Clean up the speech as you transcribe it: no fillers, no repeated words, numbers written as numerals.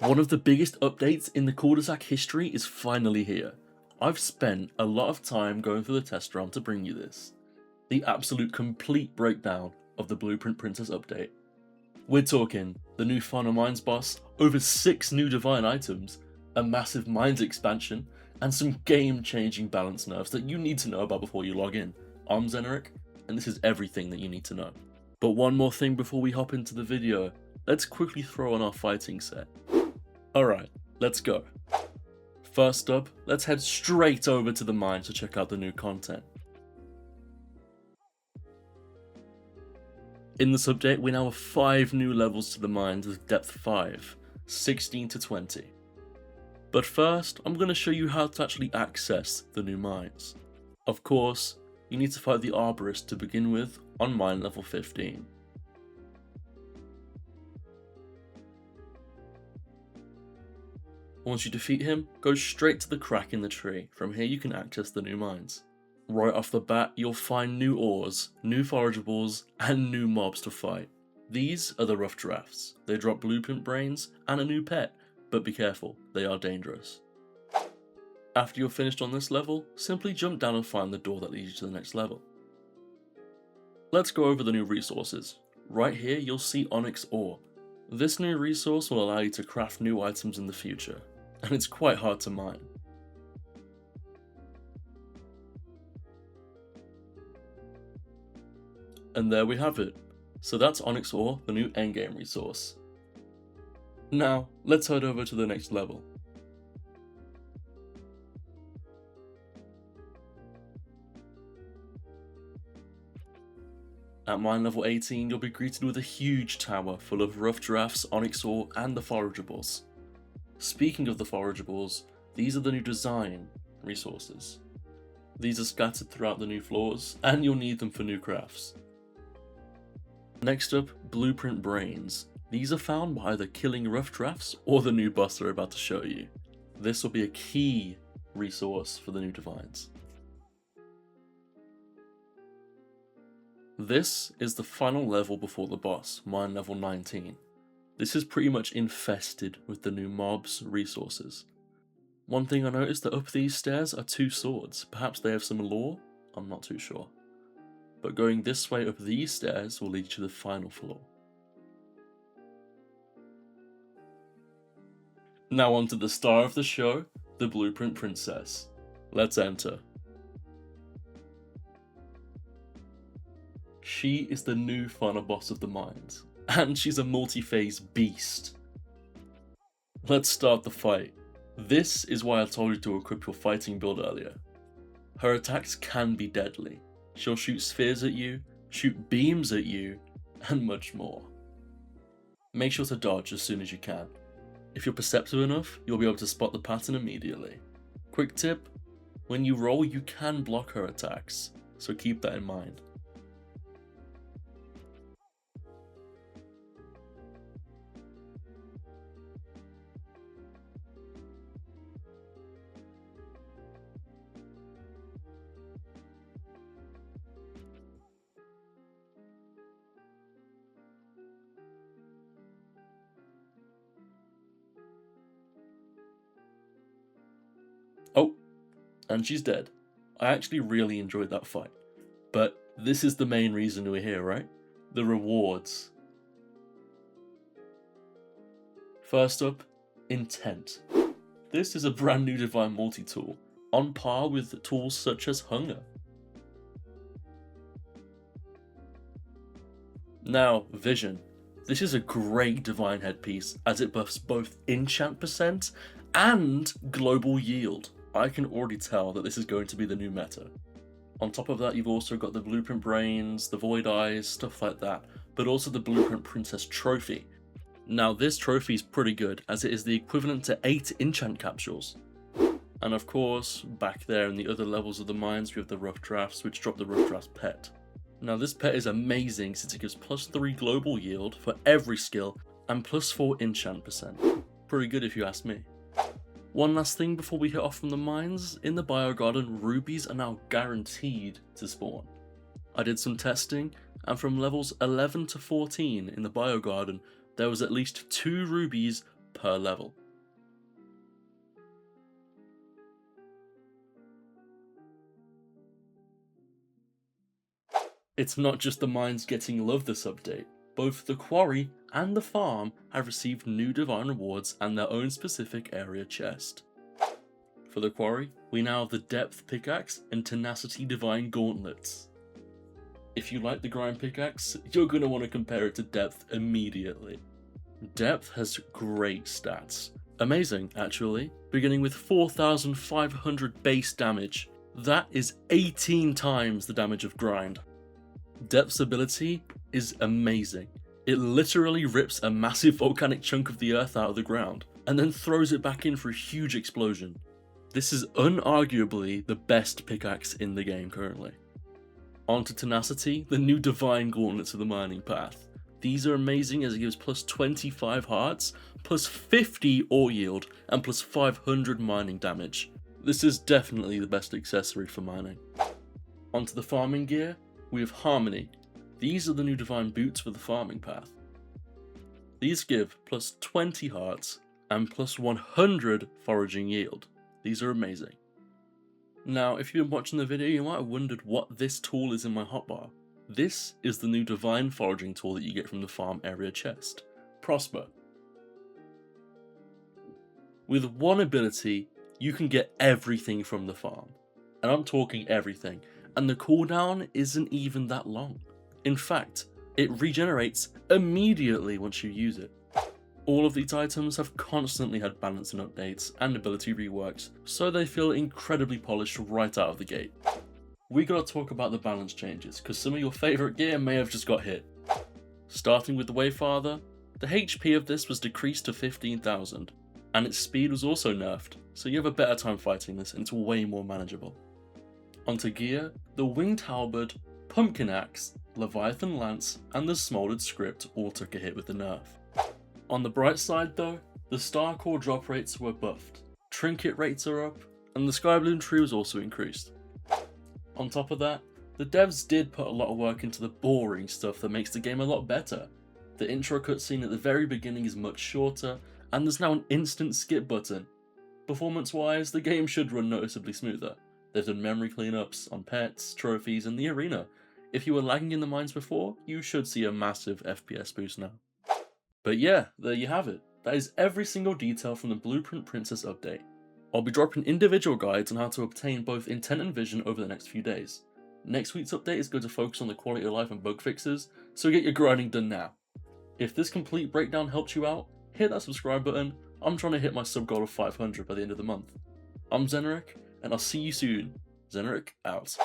One of the biggest updates in the Cul De Sac history is finally here. I've spent a lot of time going through the test realm to bring you this. The absolute complete breakdown of the Blueprint Princess update. We're talking the new Final Mines boss, over 6 new divine items, a massive mines expansion, and some game-changing balance nerfs that you need to know about before you log in. I'm Zenoric, and this is everything that you need to know. But one more thing before we hop into the video, let's quickly throw on our fighting set. Alright, let's go. First up, let's head straight over to the mine to check out the new content. In this update, we now have 5 new levels to the mines with depth 5, 16 to 20. But first, I'm going to show you how to actually access the new mines. Of course, you need to fight the Arborist to begin with on mine level 15. Once you defeat him, go straight to the crack in the tree. From here you can access the new mines. Right off the bat, you'll find new ores, new forageables, and new mobs to fight. These are the rough drafts. They drop blueprint brains and a new pet, but be careful, they are dangerous. After you're finished on this level, simply jump down and find the door that leads you to the next level. Let's go over the new resources. Right here you'll see Onyx Ore. This new resource will allow you to craft new items in the future, and it's quite hard to mine. And there we have it. So that's Onyx Ore, the new endgame resource. Now, let's head over to the next level. At mine level 18, you'll be greeted with a huge tower full of rough drafts, Onyx Ore, and the forageables. Speaking of the forageables, these are the new design resources. These are scattered throughout the new floors, and you'll need them for new crafts. Next up, Blueprint Brains. These are found by either killing rough drafts or the new boss we're about to show you. This will be a key resource for the new divines. This is the final level before the boss, mine level 19. This is pretty much infested with the new mobs resources. One thing I noticed that up these stairs are 2 swords. Perhaps they have some lore? I'm not too sure. But going this way up these stairs will lead you to the final floor. Now onto the star of the show, the Blueprint Princess. Let's enter. She is the new final boss of the mines, and she's a multi-phase beast. Let's start the fight. This is why I told you to equip your fighting build earlier. Her attacks can be deadly. She'll shoot spheres at you, shoot beams at you, and much more. Make sure to dodge as soon as you can. If you're perceptive enough, you'll be able to spot the pattern immediately. Quick tip, when you roll you can block her attacks, so keep that in mind. Oh, and she's dead. I actually really enjoyed that fight. But this is the main reason we're here, right? The rewards. First up, Intent. This is a brand new divine multi-tool, on par with tools such as Hunger. Now, Vision. This is a great divine headpiece as it buffs both enchant percent and global yield. I can already tell that this is going to be the new meta. On top of that, you've also got the Blueprint Brains, the Void Eyes, stuff like that, but also the Blueprint Princess Trophy. Now this trophy is pretty good as it is the equivalent to 8 enchant capsules. And of course, back there in the other levels of the mines we have the rough drafts, which drop the rough drafts pet. Now this pet is amazing since it gives +3 global yield for every skill and +4 enchant percent. Pretty good if you ask me. One last thing before we hit off from the mines, in the Biogarden, rubies are now guaranteed to spawn. I did some testing, and from levels 11 to 14 in the Biogarden, there was at least 2 rubies per level. It's not just the mines getting love this update. Both the quarry and the farm have received new divine rewards and their own specific area chest. For the quarry, we now have the depth pickaxe and tenacity divine gauntlets. If you like the grind pickaxe, you're going to want to compare it to depth immediately. Depth has great stats. Amazing, actually, beginning with 4,500 base damage. That is 18 times the damage of grind. Depth's ability is amazing. It literally rips a massive volcanic chunk of the earth out of the ground, and then throws it back in for a huge explosion. This is unarguably the best pickaxe in the game currently. Onto tenacity, the new divine gauntlets of the mining path. These are amazing as it gives plus 25 hearts, plus 50 ore yield, and plus 500 mining damage. This is definitely the best accessory for mining. Onto the farming gear, we have Harmony. These are the new divine boots for the farming path. These give plus 20 hearts and plus 100 foraging yield. These are amazing. Now, if you've been watching the video, you might have wondered what this tool is in my hotbar. This is the new divine foraging tool that you get from the farm area chest, Prosper. With one ability, you can get everything from the farm. And I'm talking everything. And the cooldown isn't even that long. In fact, it regenerates immediately once you use it. All of these items have constantly had balancing updates and ability reworks, so they feel incredibly polished right out of the gate. We gotta talk about the balance changes, because some of your favourite gear may have just got hit. Starting with the Wayfather, the HP of this was decreased to 15,000, and its speed was also nerfed, so you have a better time fighting this and it's way more manageable. Onto gear, the Winged Halberd, Pumpkin Axe, Leviathan Lance, and the Smouldered Script all took a hit with the nerf. On the bright side though, the Star Core drop rates were buffed, trinket rates are up, and the Sky Bloom tree was also increased. On top of that, the devs did put a lot of work into the boring stuff that makes the game a lot better. The intro cutscene at the very beginning is much shorter, and there's now an instant skip button. Performance wise, the game should run noticeably smoother. They've done memory cleanups on pets, trophies, and the arena. If you were lagging in the mines before, you should see a massive FPS boost now. But yeah, there you have it. That is every single detail from the Blueprint Princess update. I'll be dropping individual guides on how to obtain both intent and vision over the next few days. Next week's update is going to focus on the quality of life and bug fixes, so get your grinding done now. If this complete breakdown helped you out, hit that subscribe button. I'm trying to hit my sub goal of 500 by the end of the month. I'm Zenoric, and I'll see you soon. Zenoric out.